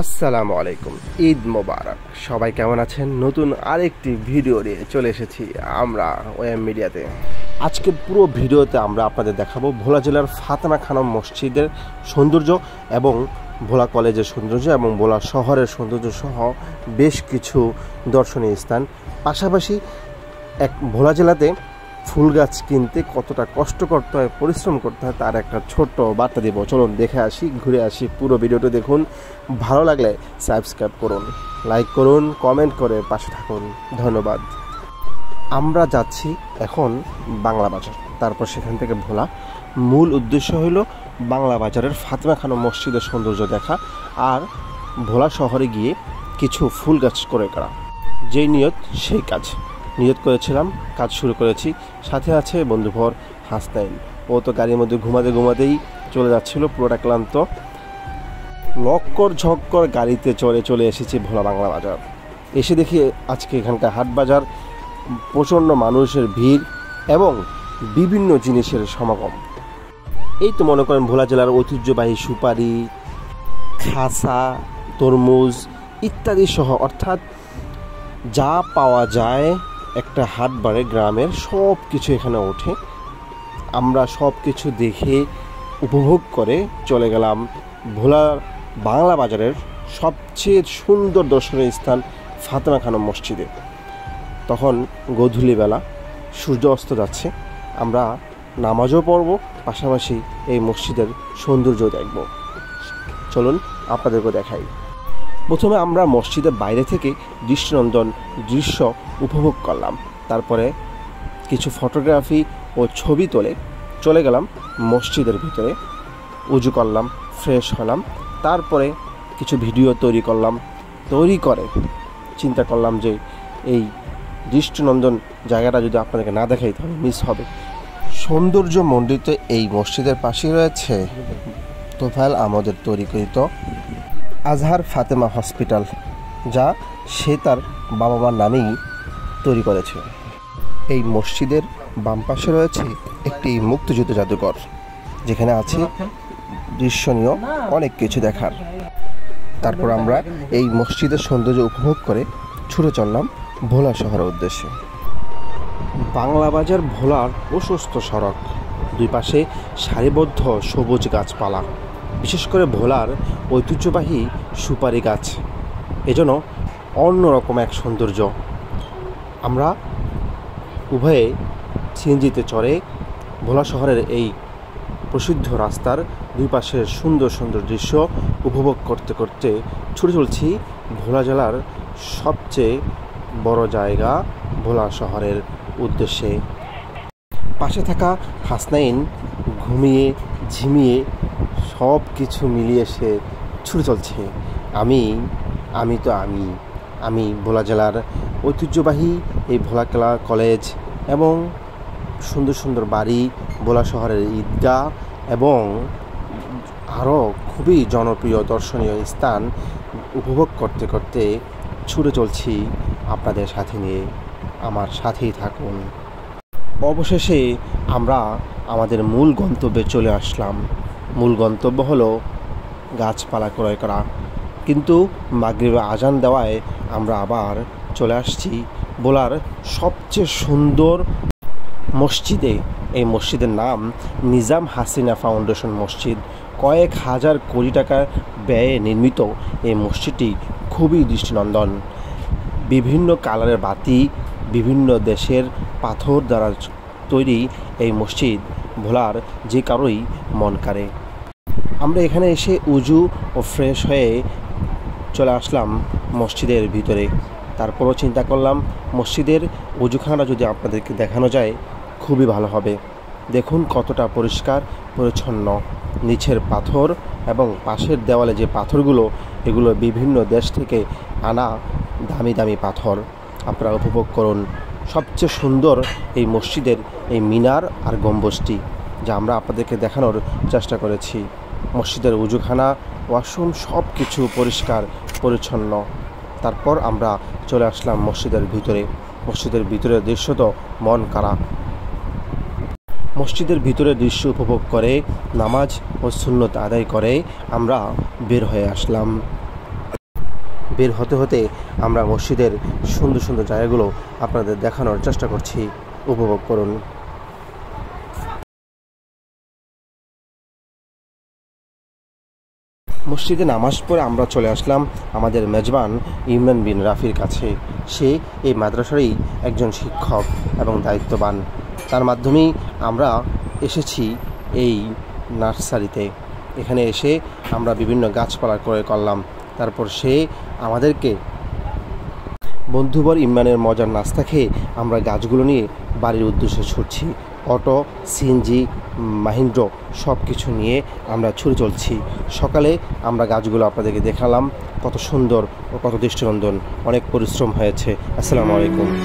আসসালামু আলাইকুম, ঈদ মোবারক। সবাই কেমন আছেন? নতুন আরেকটি ভিডিও নিয়ে চলে এসেছি আমরা ওএম মিডিয়াতে। আজকের পুরো ভিডিওতে আমরা আপনাদের দেখাবো ভোলা জেলার ফাতেমা খানম মসজিদের সৌন্দর্য এবং ভোলা কলেজের সৌন্দর্য এবং ভোলা শহরের সৌন্দর্য সহ বেশ কিছু দর্শনীয় স্থান। পাশাপাশি ভোলা জেলাতে ফুল গাছ কিনতে কতটা কষ্ট করতে হয়, পরিশ্রম করতে হয়, তার একটা ছোট্ট বার্তা দেব। চলুন দেখে আসি, ঘুরে আসি। পুরো ভিডিওটা দেখুন, ভালো লাগলে সাবস্ক্রাইব করুন, লাইক করুন, কমেন্ট করে পাশে থাকুন। ধন্যবাদ। আমরা যাচ্ছি এখন বাংলা বাজার, তারপর সেখান থেকে ভোলা। মূল উদ্দেশ্য হলো বাংলা বাজারের ফাতেমা খানম মসজিদের সৌন্দর্য দেখা আর ভোলা শহরে গিয়ে কিছু ফুল গাছ করে করা। যেই নিয়ত সেই কাজ। নিয়ত করেছিলাম, কাজ শুরু করেছি। সাথে আছে বন্ধুভর হাসনাইন। ও তো গাড়ির মধ্যে ঘুমাতেই চলে যাচ্ছিল, পুরোটা ক্লান্ত। লক্কর ঝক্কর গাড়িতে চলে এসেছি ভোলা বাংলা বাজার। এসে দেখি আজকে এখানকার হাট বাজার, প্রচণ্ড মানুষের ভিড় এবং বিভিন্ন জিনিসের সমাগম। এই তো মনে করেন ভোলা জেলার ঐতিহ্যবাহী সুপারি, খাসা, তরমুজ ইত্যাদি সহ, অর্থাৎ যা পাওয়া যায় একটা হাট বারে গ্রামের, সব কিছু এখানে ওঠে। আমরা সব কিছু দেখে উপভোগ করে চলে গেলাম ভোলা বাংলা বাজারের সবচেয়ে সুন্দর দর্শনীয় স্থান ফাতেমা খানম মসজিদে। তখন গোধূলিবেলা সূর্য অস্ত যাচ্ছে, আমরা নামাজও পড়ব, পাশাপাশি এই মসজিদের সৌন্দর্য দেখব। চলুন আপনাদেরকে দেখাই। প্রথমে আমরা মসজিদের বাইরে থেকে দৃষ্টিনন্দন দৃশ্য উপভোগ করলাম। তারপরে কিছু ফটোগ্রাফি ও ছবি তুলে চলে গেলাম মসজিদের ভিতরে। উজু করলাম, ফ্রেশ হলাম, তারপরে কিছু ভিডিও তৈরি করে চিন্তা করলাম যে এই দৃষ্টিনন্দন জায়গাটা যদি আপনাদেরকে না দেখাই তাহলে মিস হবে। সৌন্দর্য মণ্ডিত এই মসজিদের পাশে রয়েছে তোফায়েল আহমদের তৈরিকৃত আজহার ফাতেমা হসপিটাল, যা সে তার বাবা মার নামেই তৈরি করেছে। এই মসজিদের বাম পাশে রয়েছে একটি মুক্তিযুদ্ধ জাদুঘর, যেখানে আছে দৃশ্যনীয় অনেক কিছু দেখার। তারপর আমরা এই মসজিদের সৌন্দর্য উপভোগ করে ছুটে চললাম ভোলা শহরের উদ্দেশ্যে। বাংলা বাজার ভোলার প্রশস্ত সড়ক, দুই পাশে সারিবদ্ধ সবুজ গাছপালা, বিশেষ করে ভোলার ঐতিহ্যবাহী সুপারি গাছ, এজন্য অন্যরকম এক সৌন্দর্য। আমরা উভয়ে সিএনজিতে চড়ে ভোলা শহরের এই প্রসিদ্ধ রাস্তার দুই পাশের সুন্দর সুন্দর দৃশ্য উপভোগ করতে করতে ছুটে চলছি ভোলা জেলার সবচেয়ে বড় জায়গা ভোলা শহরের উদ্দেশ্যে। পাশে থাকা হাসনাইন ঘুমিয়ে ঝিমিয়ে সব কিছু মিলিয়ে সে ছুটে চলছে। আমি ভোলা জেলার ঐতিহ্যবাহী এই ভোলা কলেজ এবং সুন্দর সুন্দর বাড়ি, ভোলা শহরের ঈদগাহ এবং আরও খুবই জনপ্রিয় দর্শনীয় স্থান উপভোগ করতে করতে ছুটে চলছি আপনাদের সাথে নিয়ে। আমার সাথেই থাকুন। অবশেষে আমরা আমাদের মূল গন্তব্যে চলে আসলাম। মূল গন্তব্য হলো গাছপালা ক্রয় করা, কিন্তু মাগরিবে আজান দেওয়ায় আমরা আবার চলে আসছি ভোলার সবচেয়ে সুন্দর মসজিদে। এই মসজিদের নাম নিজাম হাসিনা ফাউন্ডেশন মসজিদ। কয়েক হাজার কোটি টাকার ব্যয়ে নির্মিত এই মসজিদটি খুবই দৃষ্টিনন্দন। বিভিন্ন কালারের বাতি, বিভিন্ন দেশের পাথর দ্বারা তৈরি এই মসজিদ ভোলার যে কারোই মন কাড়ে। আমরা এখানে এসে উজু ও ফ্রেশ হয়ে চলে আসলাম মসজিদের ভিতরে। তারপরও চিন্তা করলাম মসজিদের উজুখানা যদি আপনাদেরকে দেখানো যায় খুবই ভালো হবে। দেখুন কতটা পরিষ্কার পরিচ্ছন্ন, নিচের পাথর এবং পাশের দেওয়ালে যে পাথরগুলো, এগুলো বিভিন্ন দেশ থেকে আনা দামি দামি পাথর। আপনারা উপভোগ করুন। সবচেয়ে সুন্দর এই মসজিদের এই মিনার আর গম্বুজটি, যা আমরা আপনাদেরকে দেখানোর চেষ্টা করেছি। মসজিদের উজুখানা, ওয়াশরুম সব কিছু পরিষ্কার পরিচ্ছন্ন। তারপর আমরা চলে আসলাম মসজিদের ভিতরে। মসজিদের ভিতরের দৃশ্য তো মন কাড়া। মসজিদের ভিতরের দৃশ্য উপভোগ করে নামাজ ও সুন্নত আদায় করে আমরা বের হয়ে আসলাম। বের হতে হতে আমরা মসজিদের সুন্দর সুন্দর জায়গাগুলো আপনাদের দেখানোর চেষ্টা করছি। উপভোগ করুন। মসজিদে নামাজ পড়ে আমরা চলে আসলাম আমাদের মেজবান ইমরান বিন রাফির কাছে। সে এই মাদ্রাসারই একজন শিক্ষক এবং দায়িত্ববান। তার মাধ্যমেই আমরা এসেছি এই নার্সারিতে। এখানে এসে আমরা বিভিন্ন গাছপালা ক্রয় করলাম। তারপর সে আমাদেরকে বন্ধুবর ইমরানের মজার নাস্তা খেয়ে আমরা গাছগুলো নিয়ে বাড়ির উদ্দেশ্যে ছুটছি। অটো, সিএনজি, মাহিন্দ্র সব কিছু নিয়ে আমরা ছুটে চলছি। সকালে আমরা গাছগুলো আপনাদেরকে দেখালাম, কত সুন্দর ও কত দৃষ্টিনন্দন। অনেক পরিশ্রম হয়েছে। আসসালামু আলাইকুম।